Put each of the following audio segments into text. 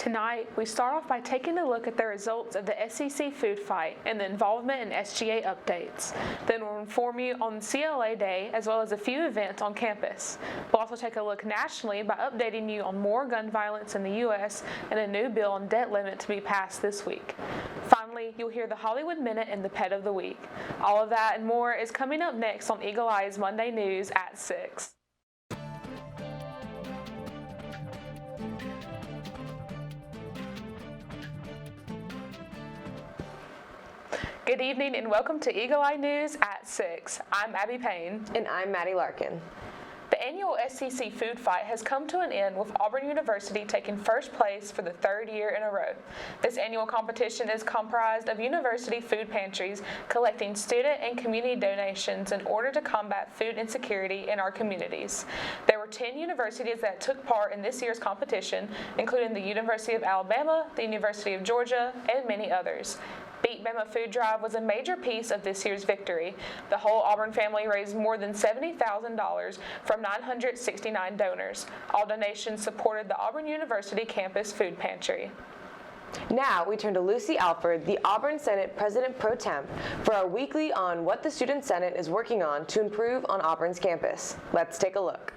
Tonight, we start off by taking a look at the results of the SEC food fight and the involvement in SGA updates. Then we'll inform you on CLA Day as well as a few events on campus. We'll also take a look nationally by updating you on more gun violence in the U.S. and a new bill on debt limit to be passed this week. Finally, you'll hear the Hollywood Minute and the Pet of the Week. All of that and more is coming up next on Eagle Eye's Monday News at 6. Good evening and welcome to Eagle Eye News at 6. I'm Payne. And I'm Maddie Larkin. The annual SEC food fight has come to an end with Auburn University taking first place for the third year in a row. This annual competition is comprised of university food pantries collecting student and community donations in order to combat food insecurity in our communities. There were 10 universities that took part in this year's competition, including the University of Alabama, the University of Georgia, and many others. Beat Bama Food Drive was a major piece of this year's victory. The whole Auburn family raised more than $70,000 from 969 donors. All donations supported the Auburn University campus food pantry. Now we turn to Lucy Alford, the Auburn Senate President Pro Temp, for our weekly on what the Student Senate is working on to improve on Auburn's campus. Let's take a look.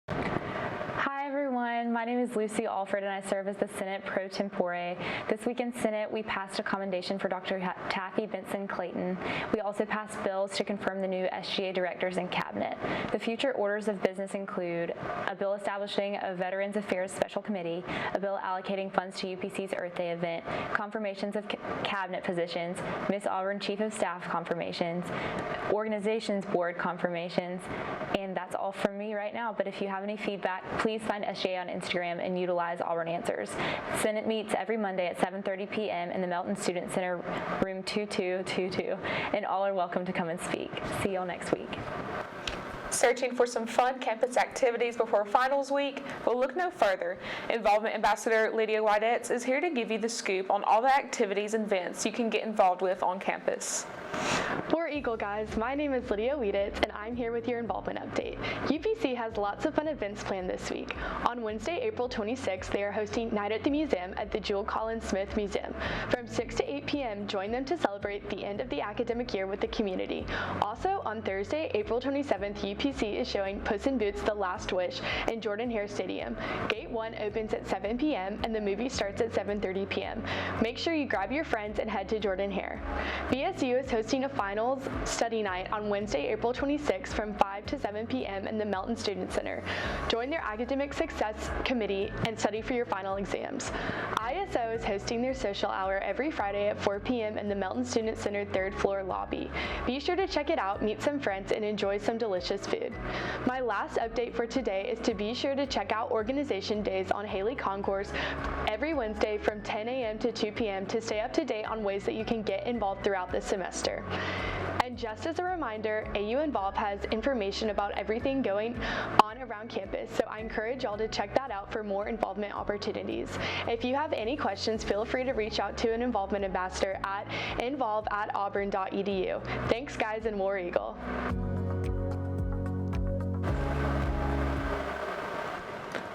Hi everyone, my name is Lucy Alford and I serve as the Senate Pro Tempore. This week in Senate, we passed a commendation for Dr. Taffy Benson Clayton. We also passed bills to confirm the new SGA directors and cabinet. The future orders of business include a bill establishing a Veterans Affairs Special Committee, a bill allocating funds to UPC's Earth Day event, confirmations of cabinet positions, Miss Auburn Chief of Staff confirmations, Organizations Board confirmations, and that's all from me right now. But if you have any feedback, please find SGA on Instagram and utilize Auburn Answers. Senate meets every Monday at 7:30 p.m. in the Melton Student Center, room 2222, and all are welcome to come and speak. See y'all next week. Searching for some fun campus activities before finals week? Well, look no further. Involvement Ambassador Lydia Whiteetz is here to give you the scoop on all the activities and events you can get involved with on campus. War Eagle guys, my name is Lydia Whiteetz and I'm here with your involvement update. UPC has lots of fun events planned this week. On Wednesday, April 26th, they are hosting Night at the Museum at the Jewel Collins Smith Museum. From 6 to 8 p.m., join them to celebrate the end of the academic year with the community. Also, on Thursday, April 27th, UPC is showing Puss in Boots: The Last Wish in Jordan-Hare Stadium. Gate 1 opens at 7 p.m. and the movie starts at 7:30 p.m. Make sure you grab your friends and head to Jordan-Hare. BSU is hosting a finals study night on Wednesday, April 26th from 5 to 7 p.m. in the Melton Student Center. Join their Academic Success Committee and study for your final exams. ISO is hosting their social hour every Friday at 4 p.m. in the Melton Student Center 3rd floor lobby. Be sure to check it out, meet some friends, and enjoy some delicious food. My last update for today is to be sure to check out organization days on Haley Concourse every Wednesday from 10 a.m. to 2 p.m. to stay up to date on ways that you can get involved throughout the semester. And just as a reminder, AU Involve has information about everything going on around campus, so I encourage y'all to check that out for more involvement opportunities. If you have any questions, feel free to reach out to an involvement ambassador at involve@auburn.edu. Thanks guys, and War Eagle.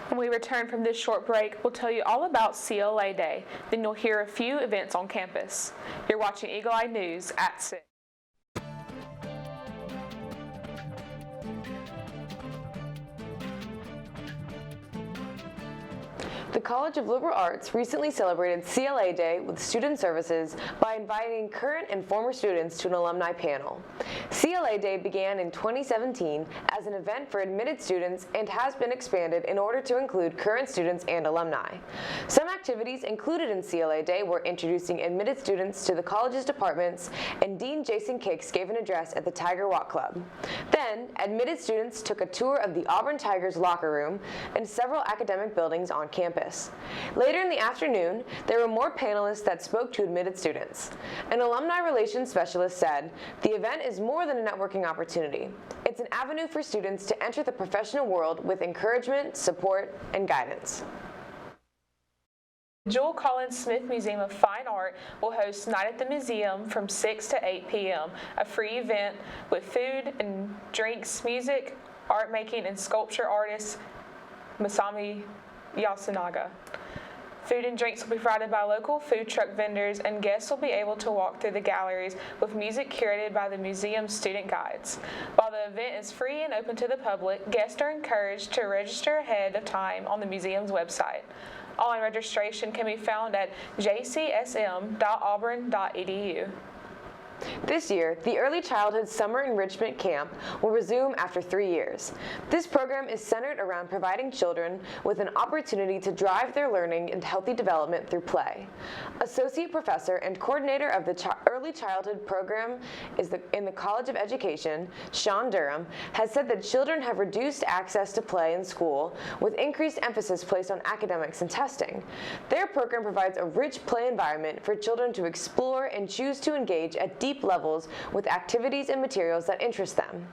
When we return from this short break, we'll tell you all about CLA Day. Then you'll hear a few events on campus. You're watching Eagle Eye News at 6. The College of Liberal Arts recently celebrated CLA Day with student services by inviting current and former students to an alumni panel. CLA Day began in 2017 as an event for admitted students and has been expanded in order to include current students and alumni. Some activities included in CLA Day were introducing admitted students to the college's departments, and Dean Jason Kicks gave an address at the Tiger Walk Club. Then, admitted students took a tour of the Auburn Tigers locker room and several academic buildings on campus. Later in the afternoon, there were more panelists that spoke to admitted students. An alumni relations specialist said, "The event is more than a networking opportunity. It's an avenue for students to enter the professional world with encouragement, support, and guidance." Jewel Collins Smith Museum of Fine Art will host Night at the Museum from 6 to 8 p.m., a free event with food and drinks, music, art making, and sculpture artist Masami Yasunaga. Food and drinks will be provided by local food truck vendors, and guests will be able to walk through the galleries with music curated by the museum's student guides. While the event is free and open to the public, guests are encouraged to register ahead of time on the museum's website. Online registration can be found at jcsm.auburn.edu. This year, the Early Childhood Summer Enrichment Camp will resume after 3 years. This program is centered around providing children with an opportunity to drive their learning and healthy development through play. Associate Professor and Coordinator of the Early Childhood Program in the College of Education, Sean Durham, has said that children have reduced access to play in school with increased emphasis placed on academics and testing. Their program provides a rich play environment for children to explore and choose to engage at deep levels with activities and materials that interest them.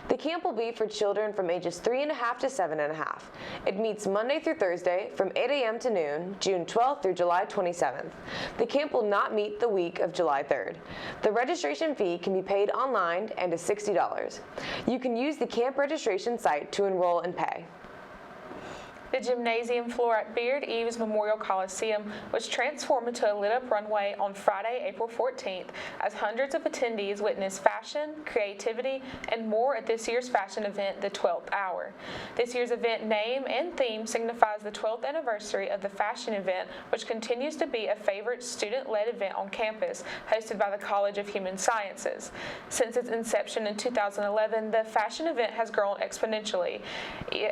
The camp will be for children from ages 3.5 to 7.5. It meets Monday through Thursday from 8 a.m. to noon, June 12th through July 27th. The camp will not meet the week of July 3rd. The registration fee can be paid online and is $60. You can use the camp registration site to enroll and pay. The gymnasium floor at Beard Eves Memorial Coliseum was transformed into a lit-up runway on Friday, April 14th, as hundreds of attendees witnessed fashion, creativity, and more at this year's fashion event, the 12th Hour. This year's event name and theme signifies the 12th anniversary of the fashion event, which continues to be a favorite student-led event on campus, hosted by the College of Human Sciences. Since its inception in 2011, the fashion event has grown exponentially.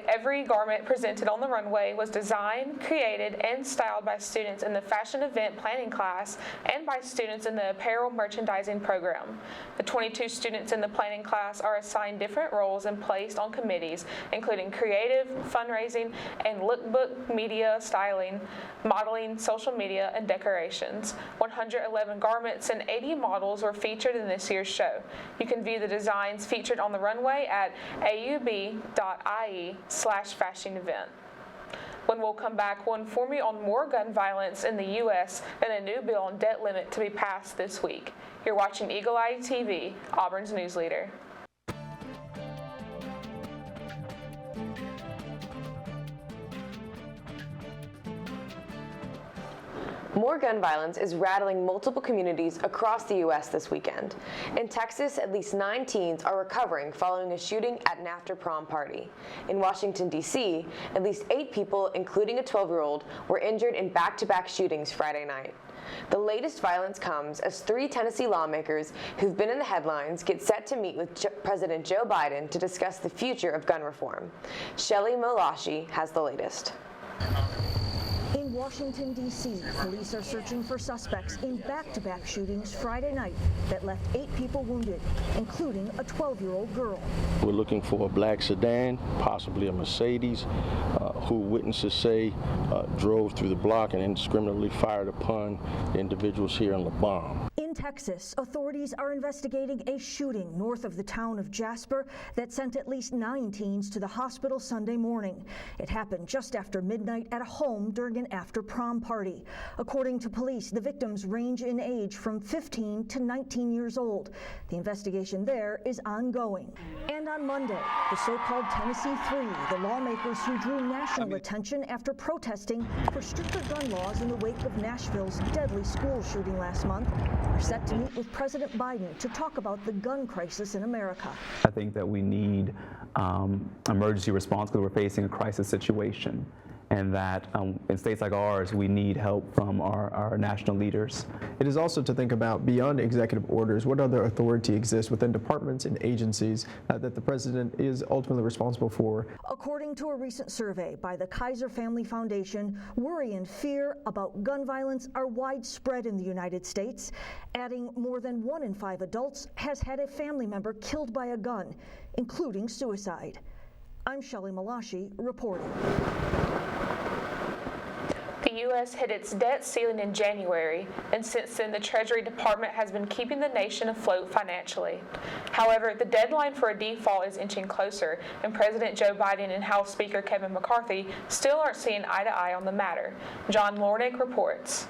Every garment presented on the runway was designed, created, and styled by students in the fashion event planning class and by students in the apparel merchandising program. The 22 students in the planning class are assigned different roles and placed on committees, including creative, fundraising, and lookbook, media, styling, modeling, social media, and decorations. 111 garments and 80 models were featured in this year's show. You can view the designs featured on the runway at aub.ie/fashion event. When we'll come back, we'll inform you on more gun violence in the U.S. and a new bill on debt limit to be passed this week. You're watching Eagle Eye TV, Auburn's news leader. More gun violence is rattling multiple communities across the U.S. this weekend. In Texas, at least 9 teens are recovering following a shooting at an after-prom party. In Washington, D.C., at least 8 people, including a 12-year-old, were injured in back-to-back shootings Friday night. The latest violence comes as 3 Tennessee lawmakers who've been in the headlines get set to meet with President Joe Biden to discuss the future of gun reform. Shelley Molashi has the latest. In Washington, D.C., police are searching for suspects in back-to-back shootings Friday night that left 8 people wounded, including a 12-year-old girl. We're looking for a black sedan, possibly a Mercedes, who witnesses say drove through the block and indiscriminately fired upon the individuals here in the bomb. In Texas, authorities are investigating a shooting north of the town of Jasper that sent at least 9 teens to the hospital Sunday morning. It happened just after midnight at a home during an after-prom party. According to police, the victims range in age from 15 to 19 years old. The investigation there is ongoing. And on Monday, the so-called Tennessee Three, the lawmakers who drew national attention after protesting for stricter gun laws in the wake of Nashville's deadly school shooting last month, are set to meet with President Biden to talk about the gun crisis in America. I think that we need emergency response because we're facing a crisis situation, and that in states like ours, we need help from our national leaders. It is also to think about beyond executive orders, what other authority exists within departments and agencies that the president is ultimately responsible for. According to a recent survey by the Kaiser Family Foundation, worry and fear about gun violence are widespread in the United States, adding more than 1 in 5 adults has had a family member killed by a gun, including suicide. I'm Shelley Molashi reporting. The U.S. hit its debt ceiling in January, and since then the Treasury Department has been keeping the nation afloat financially. However, the deadline for a default is inching closer, and President Joe Biden and House Speaker Kevin McCarthy still aren't seeing eye to eye on the matter. John Lornick reports.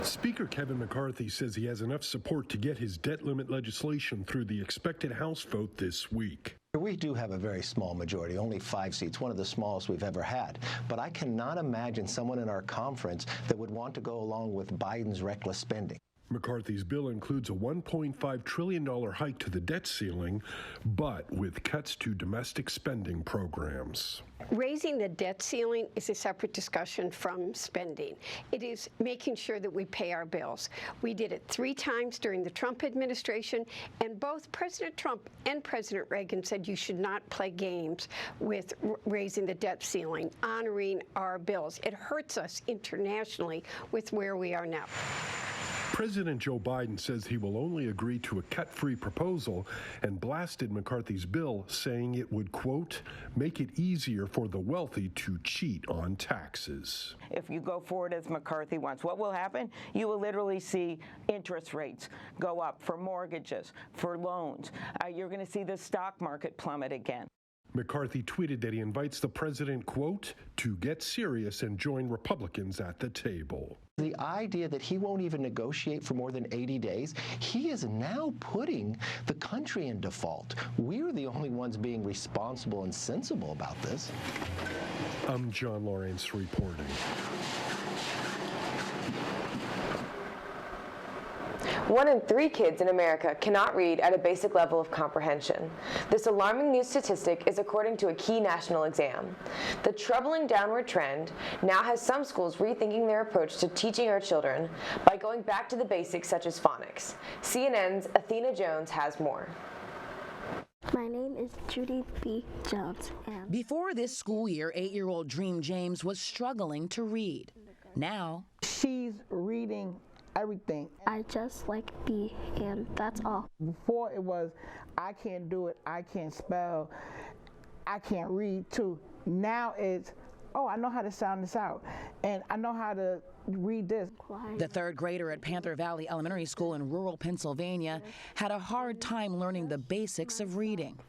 Speaker Kevin McCarthy says he has enough support to get his debt limit legislation through the expected House vote this week. We do have a very small majority, only 5 seats, one of the smallest we've ever had. But I cannot imagine someone in our conference that would want to go along with Biden's reckless spending. McCarthy's bill includes a $1.5 trillion hike to the debt ceiling, but with cuts to domestic spending programs. Raising the debt ceiling is a separate discussion from spending. It is making sure that we pay our bills. We did it 3 times during the Trump administration, and both President Trump and President Reagan said you should not play games with raising the debt ceiling, honoring our bills. It hurts us internationally with where we are now. President Joe Biden says he will only agree to a cut-free proposal and blasted McCarthy's bill, saying it would, quote, make it easier for the wealthy to cheat on taxes. If you go forward as McCarthy wants, what will happen? You will literally see interest rates go up for mortgages, for loans. You're going to see the stock market plummet again. McCarthy tweeted that he invites the president, quote, to get serious and join Republicans at the table. The idea that he won't even negotiate for more than 80 days, he is now putting the country in default. We're the only ones being responsible and sensible about this. I'm John Lawrence reporting. One in 3 kids in America cannot read at a basic level of comprehension. This alarming new statistic is according to a key national exam. The troubling downward trend now has some schools rethinking their approach to teaching our children by going back to the basics such as phonics. CNN's Athena Jones has more. My name is Judy B. Jones. Before this school year, 8-year-old Dream James was struggling to read. Now, she's reading everything. I just like B, and that's all. Before it was, I can't do it, I can't spell, I can't read too. Now it's, oh, I know how to sound this out, and I know how to read this. The 3rd grader at Panther Valley Elementary School in rural Pennsylvania had a hard time learning the basics of reading.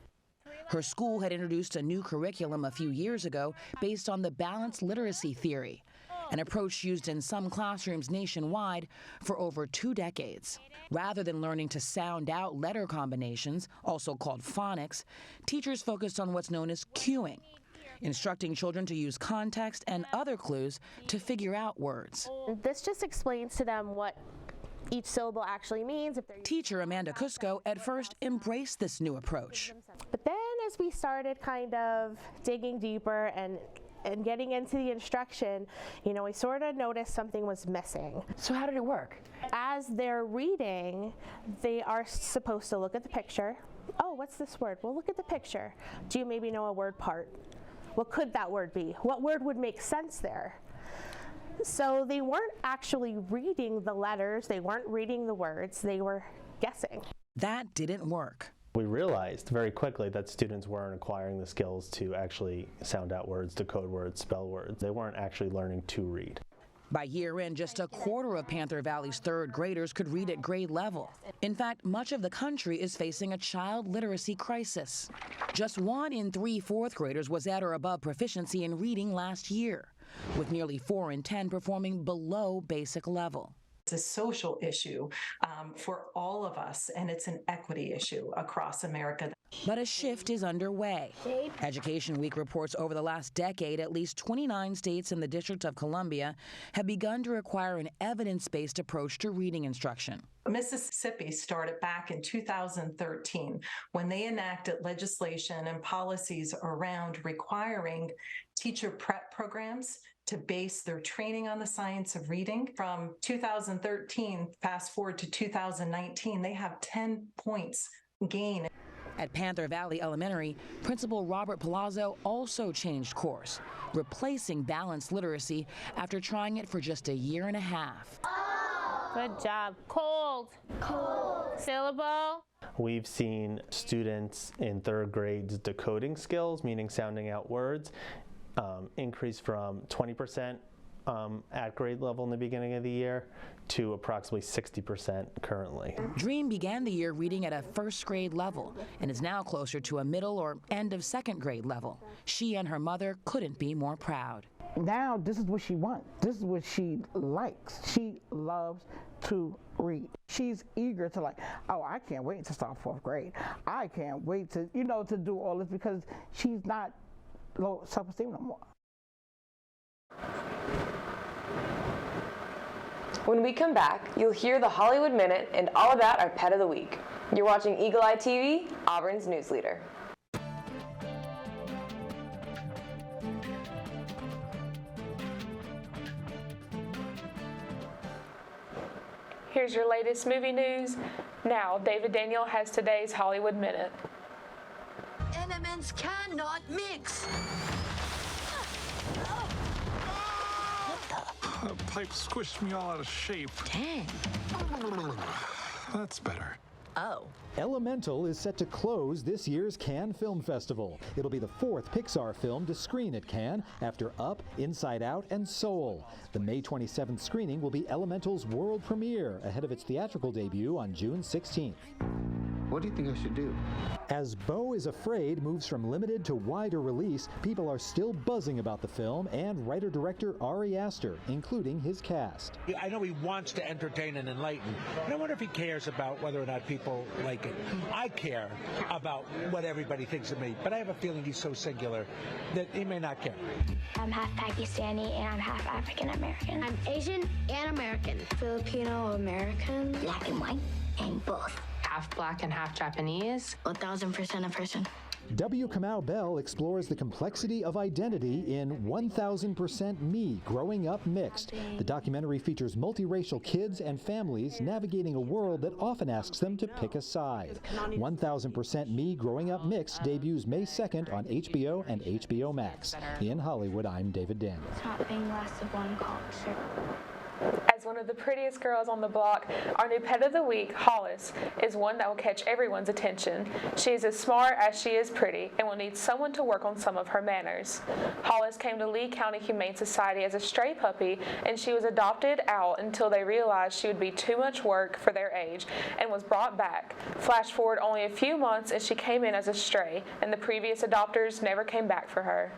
Her school had introduced a new curriculum a few years ago based on the balanced literacy theory, an approach used in some classrooms nationwide for over 2 decades. Rather than learning to sound out letter combinations, also called phonics, teachers focused on what's known as cueing, instructing children to use context and other clues to figure out words. This just explains to them what each syllable actually means. Teacher Amanda Cusco at first embraced this new approach. But then as we started kind of digging deeper and getting into the instruction, we sort of noticed something was missing. So how did it work? As they're reading, they are supposed to look at the picture. Oh, what's this word? Well, look at the picture. Do you maybe know a word part? What could that word be? What word would make sense there? So they weren't actually reading the letters, they weren't reading the words, they were guessing. That didn't work. We realized very quickly that students weren't acquiring the skills to actually sound out words, decode words, spell words. They weren't actually learning to read. By year end, just a quarter of Panther Valley's 3rd graders could read at grade level. In fact, much of the country is facing a child literacy crisis. Just 1 in 3 4th graders was at or above proficiency in reading last year, with nearly 4 in 10 performing below basic level. It's a social issue for all of us, and it's an equity issue across America. But a shift is underway. Education Week reports over the last decade, at least 29 states and the District of Columbia have begun to require an evidence-based approach to reading instruction. Mississippi started back in 2013 when they enacted legislation and policies around requiring teacher prep programs to base their training on the science of reading. From 2013, fast forward to 2019, they have 10 points gain. At Panther Valley Elementary, Principal Robert Palazzo also changed course, replacing balanced literacy after trying it for just a year and a half. Good job. Cold. Syllable. We've seen students in 3rd grade's decoding skills, meaning sounding out words, increase from 20% at grade level in the beginning of the year to approximately 60% currently. Dream began the year reading at a 1st grade level and is now closer to a middle or end of 2nd grade level. She and her mother couldn't be more proud. now this is what she wants. This is what she likes. She loves to read. She's eager to oh, I can't wait to start 4th grade. I can't wait to, to do all this because she's not low self-esteem no more. When we come back, you'll hear the Hollywood Minute and all about our Pet of the Week. You're watching Eagle Eye TV, Auburn's news leader. Here's your latest movie news. Now, David Daniel has today's Hollywood Minute. Elements cannot mix. The pipe squished me all out of shape. Dang. That's better. Oh. Elemental is set to close this year's Cannes Film Festival. It'll be the 4th Pixar film to screen at Cannes after Up, Inside Out, and Soul. The May 27th screening will be Elemental's world premiere ahead of its theatrical debut on June 16th. What do you think I should do? As Beau is Afraid moves from limited to wider release, people are still buzzing about the film and writer-director Ari Aster, including his cast. I know he wants to entertain and enlighten, and I wonder if he cares about whether or not people like it. I care about what everybody thinks of me, but I have a feeling he's so singular that he may not care. I'm half Pakistani and I'm half African American. I'm Asian and American. Filipino American. Black and white, and both. Half black and half Japanese. 1000% a person. W. Kamau Bell explores the complexity of identity in 1000% Me, Growing Up Mixed. The documentary features multiracial kids and families navigating a world that often asks them to pick a side. 1000% Me, Growing Up Mixed debuts May 2nd on HBO and HBO Max. In Hollywood, I'm David Daniel. It's not being less of one college. As one of the prettiest girls on the block, our new Pet of the Week, Hollis, is one that will catch everyone's attention. She is as smart as she is pretty and will need someone to work on some of her manners. Hollis came to Lee County Humane Society as a stray puppy, and she was adopted out until they realized she would be too much work for their age and was brought back. Flash forward only a few months and she came in as a stray, and the previous adopters never came back for her.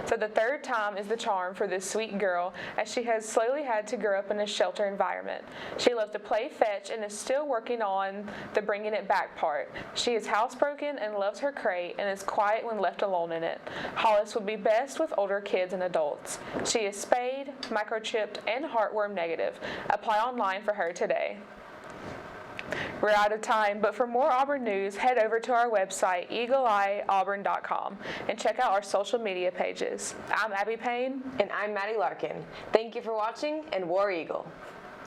So the third time is the charm for this sweet girl, as she has slowly had to grow up in a shelter environment. She loves to play fetch and is still working on the bringing it back part. She is housebroken and loves her crate and is quiet when left alone in it. Hollis would be best with older kids and adults. She is spayed, microchipped, and heartworm negative. Apply online for her today. We're out of time, but for more Auburn news, head over to our website, eagleeyeauburn.com, and check out our social media pages. I'm Abby Payne. And I'm Maddie Larkin. Thank you for watching, and War Eagle.